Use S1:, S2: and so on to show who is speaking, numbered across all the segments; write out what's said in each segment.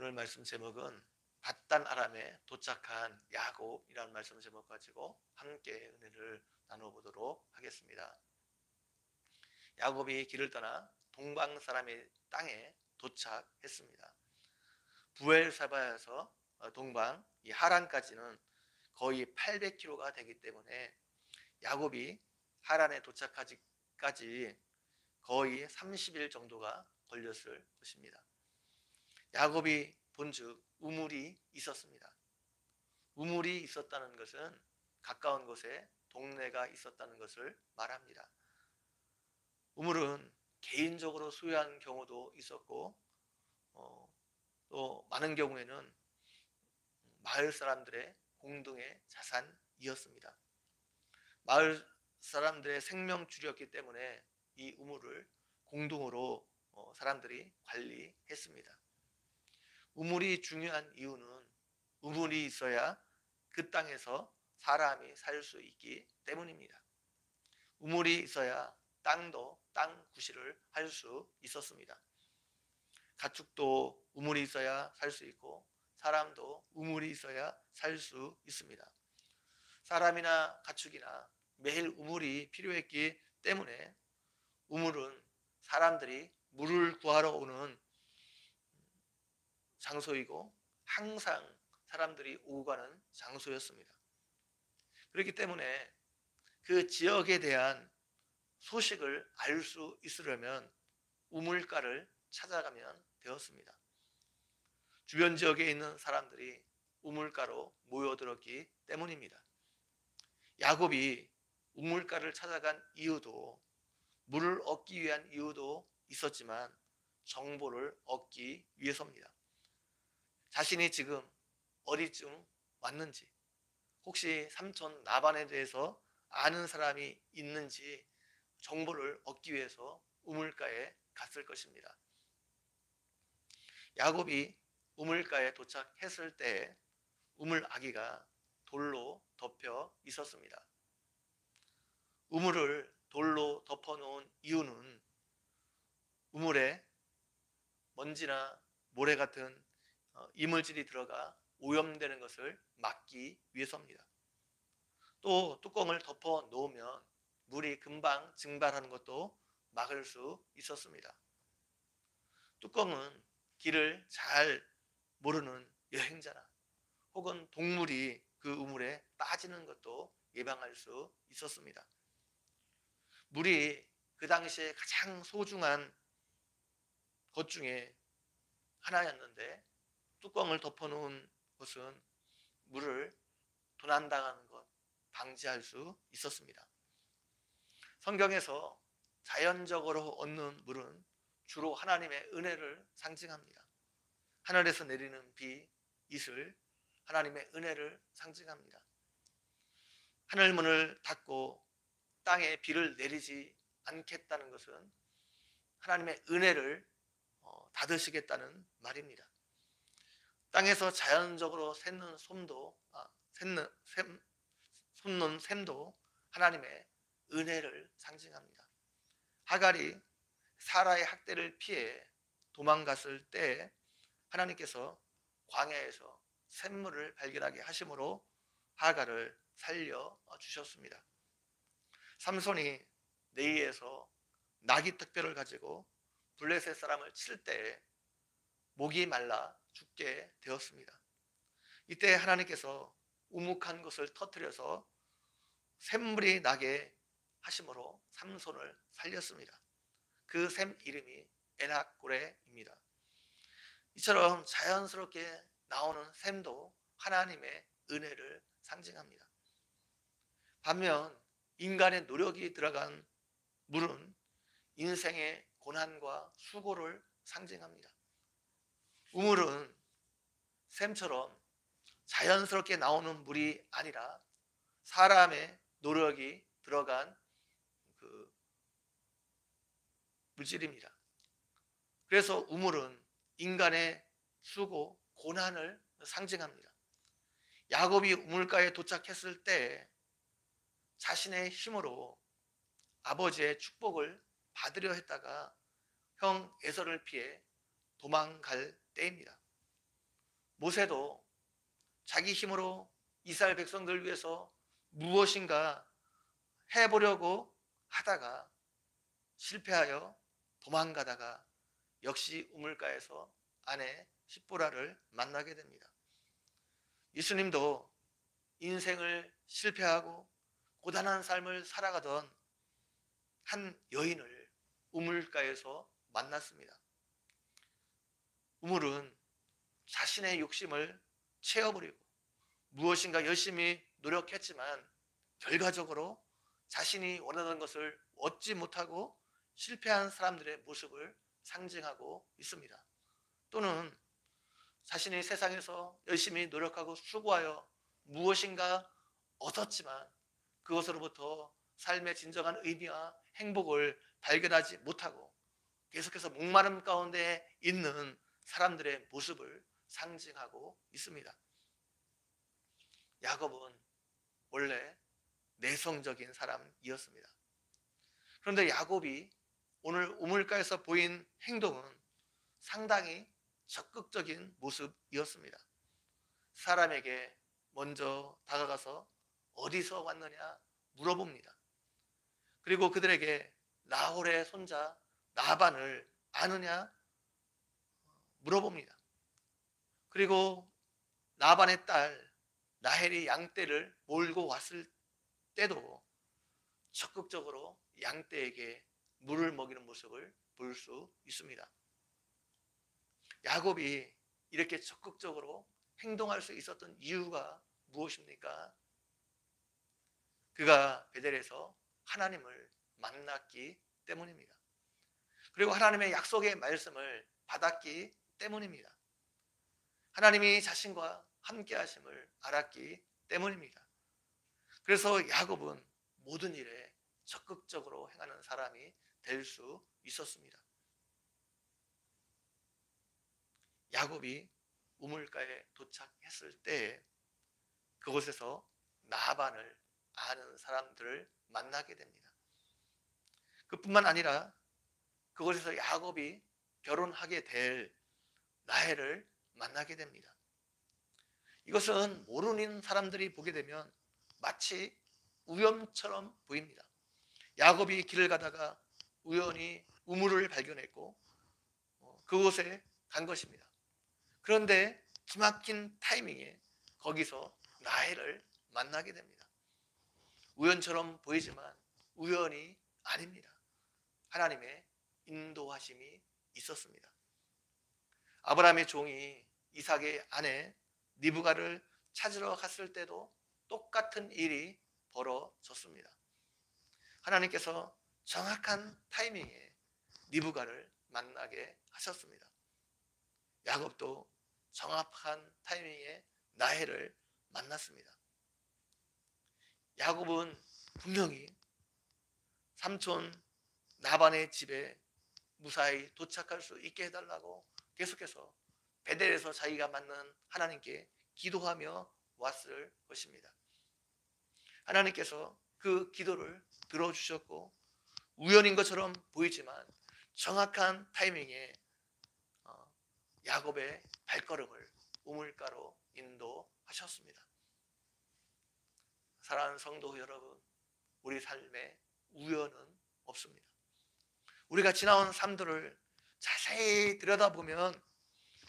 S1: 오늘 말씀 제목은 바단 아람에 도착한 야곱이라는 말씀 제목 가지고 함께 은혜를 나눠보도록 하겠습니다. 야곱이 길을 떠나 동방 사람의 땅에 도착했습니다. 부엘사바에서 동방 이 하란까지는 거의 800km가 되기 때문에 야곱이 하란에 도착하기까지 거의 30일 정도가 걸렸을 것입니다. 야곱이 본즉 우물이 있었습니다. 우물이 있었다는 것은 가까운 곳에 동네가 있었다는 것을 말합니다. 우물은 개인적으로 소유한 경우도 있었고 또 많은 경우에는 마을 사람들의 공동의 자산이었습니다. 마을 사람들의 생명줄이었기 때문에 이 우물을 공동으로 사람들이 관리했습니다. 우물이 중요한 이유는 우물이 있어야 그 땅에서 사람이 살 수 있기 때문입니다. 우물이 있어야 땅도 땅 구실을 할 수 있었습니다. 가축도 우물이 있어야 살 수 있고 사람도 우물이 있어야 살 수 있습니다. 사람이나 가축이나 매일 우물이 필요했기 때문에 우물은 사람들이 물을 구하러 오는 장소이고 항상 사람들이 오고 가는 장소였습니다. 그렇기 때문에 그 지역에 대한 소식을 알 수 있으려면 우물가를 찾아가면 되었습니다. 주변 지역에 있는 사람들이 우물가로 모여들었기 때문입니다. 야곱이 우물가를 찾아간 이유도 물을 얻기 위한 이유도 있었지만 정보를 얻기 위해서입니다. 자신이 지금 어디쯤 왔는지, 혹시 삼촌 라반에 대해서 아는 사람이 있는지 정보를 얻기 위해서 우물가에 갔을 것입니다. 야곱이 우물가에 도착했을 때 우물 아기가 돌로 덮여 있었습니다. 우물을 돌로 덮어 놓은 이유는 우물에 먼지나 모래 같은 이물질이 들어가 오염되는 것을 막기 위해서입니다. 또 뚜껑을 덮어 놓으면 물이 금방 증발하는 것도 막을 수 있었습니다. 뚜껑은 길을 잘 모르는 여행자나 혹은 동물이 그 우물에 빠지는 것도 예방할 수 있었습니다. 물이 그 당시에 가장 소중한 것 중에 하나였는데 뚜껑을 덮어놓은 것은 물을 도난당하는 것 방지할 수 있었습니다. 성경에서 자연적으로 얻는 물은 주로 하나님의 은혜를 상징합니다. 하늘에서 내리는 비, 이슬, 하나님의 은혜를 상징합니다. 하늘문을 닫고 땅에 비를 내리지 않겠다는 것은 하나님의 은혜를 닫으시겠다는 말입니다. 땅에서 자연적으로 솟는 샘도 하나님의 은혜를 상징합니다. 하갈이 사라의 학대를 피해 도망갔을 때 하나님께서 광야에서 샘물을 발견하게 하심으로 하갈을 살려 주셨습니다. 삼손이 네이에서 나귀 특별을 가지고 블레셋 사람을 칠 때 목이 말라 죽게 되었습니다. 이때 하나님께서 우묵한 것을 터뜨려서 샘물이 나게 하심으로 삼손을 살렸습니다. 그 샘 이름이 에낙고레입니다. 이처럼 자연스럽게 나오는 샘도 하나님의 은혜를 상징합니다. 반면 인간의 노력이 들어간 물은 인생의 고난과 수고를 상징합니다. 우물은 샘처럼 자연스럽게 나오는 물이 아니라 사람의 노력이 들어간 그 물질입니다. 그래서 우물은 인간의 수고, 고난을 상징합니다. 야곱이 우물가에 도착했을 때 자신의 힘으로 아버지의 축복을 받으려 했다가 형 에서를 피해 도망갈 때입니다. 모세도 자기 힘으로 이스라엘 백성들을 위해서 무엇인가 해보려고 하다가 실패하여 도망가다가 역시 우물가에서 아내 십보라를 만나게 됩니다. 예수님도 인생을 실패하고 고단한 삶을 살아가던 한 여인을 우물가에서 만났습니다. 우물은 자신의 욕심을 채워버리고 무엇인가 열심히 노력했지만 결과적으로 자신이 원하는 것을 얻지 못하고 실패한 사람들의 모습을 상징하고 있습니다. 또는 자신이 세상에서 열심히 노력하고 수고하여 무엇인가 얻었지만 그것으로부터 삶의 진정한 의미와 행복을 발견하지 못하고 계속해서 목마름 가운데 있는 사람들의 모습을 상징하고 있습니다. 야곱은 원래 내성적인 사람이었습니다. 그런데 야곱이 오늘 우물가에서 보인 행동은 상당히 적극적인 모습이었습니다. 사람에게 먼저 다가가서 어디서 왔느냐 물어봅니다. 그리고 그들에게 나홀의 손자 라반을 아느냐 물어봅니다. 그리고 라반의 딸 라헬이 양떼를 몰고 왔을 때도 적극적으로 양떼에게 물을 먹이는 모습을 볼 수 있습니다. 야곱이 이렇게 적극적으로 행동할 수 있었던 이유가 무엇입니까? 그가 베델에서 하나님을 만났기 때문입니다. 그리고 하나님의 약속의 말씀을 받았기 때문입니다. 하나님이 자신과 함께 하심을 알았기 때문입니다. 그래서 야곱은 모든 일에 적극적으로 행하는 사람이 될 수 있었습니다. 야곱이 우물가에 도착했을 때 그곳에서 라반을 아는 사람들을 만나게 됩니다. 그뿐만 아니라 그곳에서 야곱이 결혼하게 될 라헬을 만나게 됩니다. 이것은 모르는 사람들이 보게 되면 마치 우연처럼 보입니다. 야곱이 길을 가다가 우연히 우물을 발견했고 그곳에 간 것입니다. 그런데 기막힌 타이밍에 거기서 라헬을 만나게 됩니다. 우연처럼 보이지만 우연이 아닙니다. 하나님의 인도하심이 있었습니다. 아브라함의 종이 이삭의 아내 리브가를 찾으러 갔을 때도 똑같은 일이 벌어졌습니다. 하나님께서 정확한 타이밍에 리브가를 만나게 하셨습니다. 야곱도 정확한 타이밍에 라헬을 만났습니다. 야곱은 분명히 삼촌 라반의 집에 무사히 도착할 수 있게 해달라고 계속해서 베델에서 자기가 만난 하나님께 기도하며 왔을 것입니다. 하나님께서 그 기도를 들어주셨고 우연인 것처럼 보이지만 정확한 타이밍에 야곱의 발걸음을 우물가로 인도하셨습니다. 사랑하는 성도 여러분, 우리 삶에 우연은 없습니다. 우리가 지나온 삶들을 자세히 들여다보면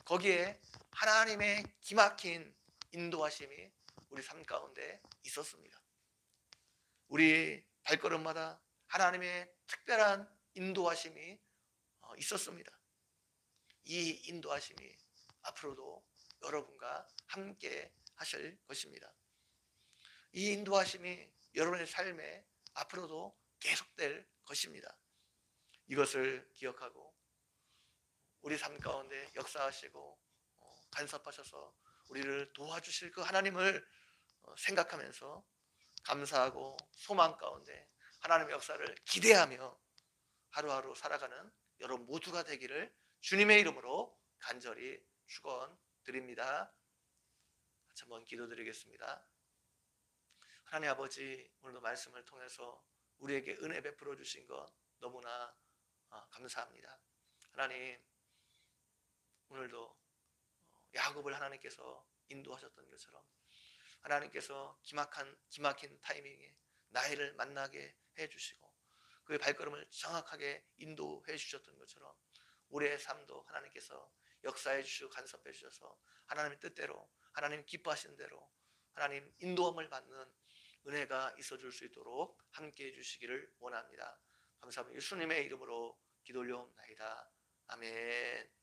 S1: 거기에 하나님의 기막힌 인도하심이 우리 삶 가운데 있었습니다. 우리 발걸음마다 하나님의 특별한 인도하심이 있었습니다. 이 인도하심이 앞으로도 여러분과 함께 하실 것입니다. 이 인도하심이 여러분의 삶에 앞으로도 계속될 것입니다. 이것을 기억하고 우리 삶 가운데 역사하시고 간섭하셔서 우리를 도와주실 그 하나님을 생각하면서 감사하고 소망 가운데 하나님의 역사를 기대하며 하루하루 살아가는 여러분 모두가 되기를 주님의 이름으로 간절히 축원드립니다. 같이 한번 기도드리겠습니다. 하나님 아버지, 오늘도 말씀을 통해서 우리에게 은혜 베풀어 주신 것 너무나 감사합니다. 하나님, 오늘도 야곱을 하나님께서 인도하셨던 것처럼 하나님께서 기막힌 타이밍에 나이를 만나게 해주시고 그의 발걸음을 정확하게 인도해 주셨던 것처럼 우리의 삶도 하나님께서 역사해 주시고 간섭해 주셔서 하나님의 뜻대로 하나님 기뻐하시는 대로 하나님 인도함을 받는 은혜가 있어줄 수 있도록 함께해 주시기를 원합니다. 감사합니다. 예수님의 이름으로 기도 올려옵나이다. 아멘.